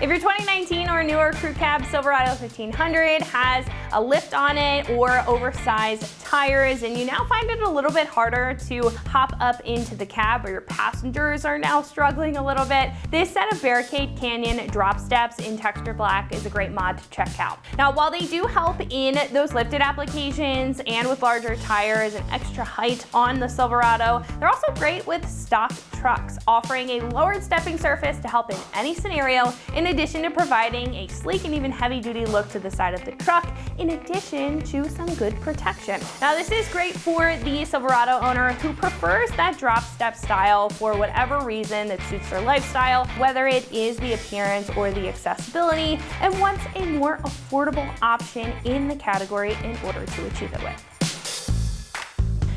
If your 2019 or newer Crew Cab Silverado 1500 has a lift on it or oversized tires and you now find it a little bit harder to hop up into the cab, or your passengers are now struggling a little bit, this set of Barricade Canyon drop steps in Texture Black is a great mod to check out. Now, while they do help in those lifted applications and with larger tires and extra height on the Silverado, they're also great with stock trucks, offering a lowered stepping surface to help in any scenario, in addition to providing a sleek and even heavy-duty look to the side of the truck, in addition to some good protection. Now, this is great for the Silverado owner who prefers that drop step style for whatever reason that suits their lifestyle, whether it is the appearance or the accessibility, and wants a more affordable option in the category in order to achieve it with.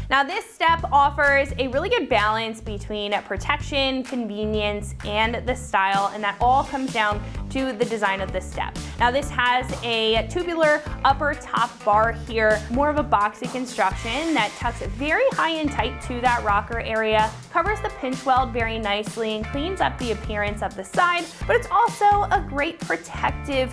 Now, this step offers a really good balance between protection, convenience, and the style, and that all comes down to the design of the step. Now, this has a tubular upper top bar here, more of a boxy construction that tucks very high and tight to that rocker area, covers the pinch weld very nicely, and cleans up the appearance of the side, but it's also a great protective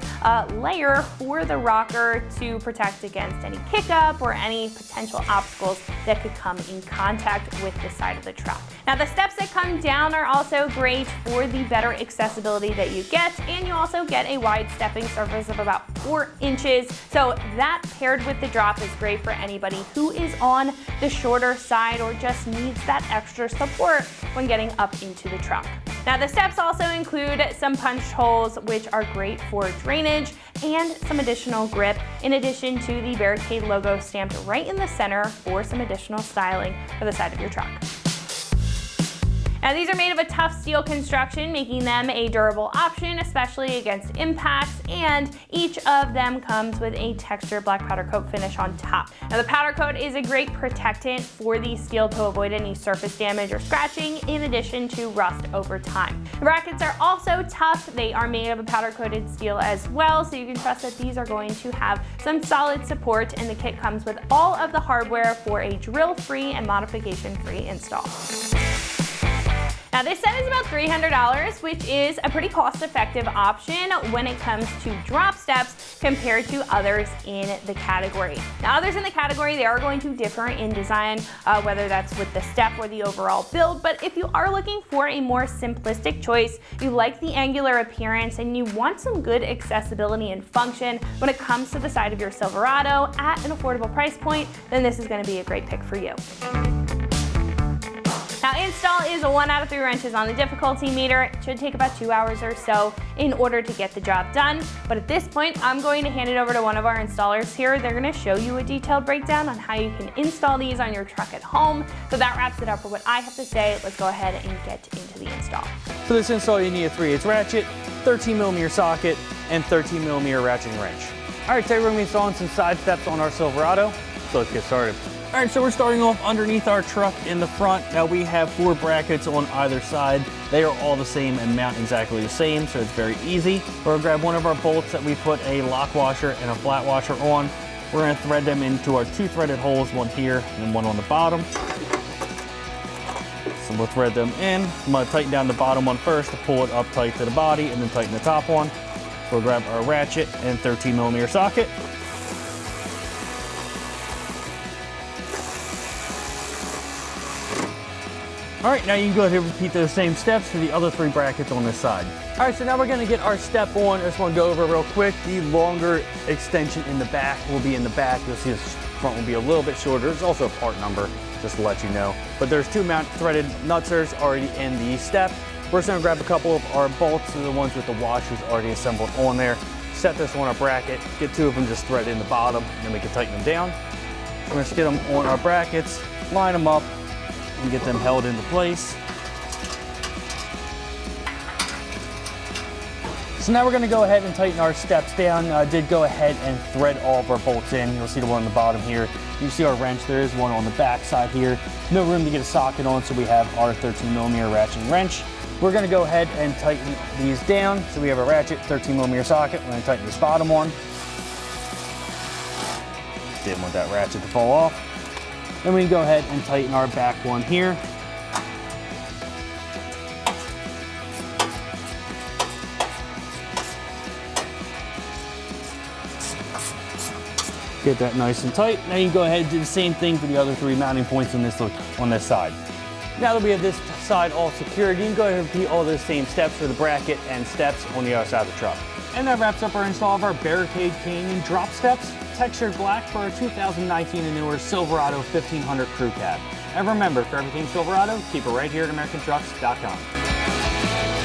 layer for the rocker to protect against any kick-up or any potential obstacles that could come in contact with the side of the truck. Now, the steps that come down are also great for the better accessibility that you get, and you also get a wide stepping surface of about 4 inches. So that paired with the drop is great for anybody who is on the shorter side or just needs that extra support when getting up into the truck. Now, the steps also include some punched holes, which are great for drainage, and some additional grip, in addition to the Barricade logo stamped right in the center for some additional styling for the side of your truck. Now, these are made of a tough steel construction, making them a durable option, especially against impacts, and each of them comes with a textured black powder coat finish on top. Now, the powder coat is a great protectant for the steel to avoid any surface damage or scratching, in addition to rust over time. The brackets are also tough. They are made of a powder coated steel as well, so you can trust that these are going to have some solid support, and the kit comes with all of the hardware for a drill-free and modification-free install. Now, this set is about $300, which is a pretty cost-effective option when it comes to drop steps compared to others in the category. Now, others in the category, they are going to differ in design, whether that's with the step or the overall build, but if you are looking for a more simplistic choice, you like the angular appearance, and you want some good accessibility and function when it comes to the side of your Silverado at an affordable price point, then this is going to be a great pick for you. Now, install is a 1 out of 3 wrenches on the difficulty meter. It should take about 2 hours or so in order to get the job done. But at this point, I'm going to hand it over to one of our installers here. They're going to show you a detailed breakdown on how you can install these on your truck at home. So that wraps it up for what I have to say. Let's go ahead and get into the install. For this install, you need a 3/8 ratchet, 13mm socket, and 13mm ratcheting wrench. All right, today we're going to be installing some side steps on our Silverado. So let's get started. All right, so we're starting off underneath our truck in the front. Now, we have 4 brackets on either side. They are all the same and mount exactly the same, so it's very easy. We're gonna grab one of our bolts that we put a lock washer and a flat washer on. We're gonna thread them into our 2 threaded holes, one here and one on the bottom. So we'll thread them in. I'm gonna tighten down the bottom one first to pull it up tight to the body, and then tighten the top one. So we'll grab our ratchet and 13mm socket. All right, now you can go ahead and repeat those same steps for the other 3 brackets on this side. All right, so now we're gonna get our step on. I just wanna go over real quick. The longer extension in the back will be in the back. You'll see this front will be a little bit shorter. There's also a part number, just to let you know. But there's 2 mount threaded nutsers already in the step. We're just gonna grab a couple of our bolts, the ones with the washers already assembled on there. Set this on our bracket, get 2 of them just threaded in the bottom, and then we can tighten them down. We're gonna just get them on our brackets, line them up, and get them held into place. So now we're gonna go ahead and tighten our steps down. I did go ahead and thread all of our bolts in. You'll see the one on the bottom here. You see our wrench, there is one on the back side here. No room to get a socket on, so we have our 13mm ratcheting wrench. We're gonna go ahead and tighten these down. So we have a ratchet, 13mm socket. We're gonna tighten this bottom one. Didn't want that ratchet to fall off. Then we can go ahead and tighten our back one here. Get that nice and tight. Now you can go ahead and do the same thing for the other 3 mounting points on this side. Now that we have this side all secured, you can go ahead and repeat all those same steps for the bracket and steps on the other side of the truck. And that wraps up our install of our Barricade Canyon drop steps, textured black for our 2019 and newer Silverado 1500 Crew Cab. And remember, for everything Silverado, keep it right here at AmericanTrucks.com.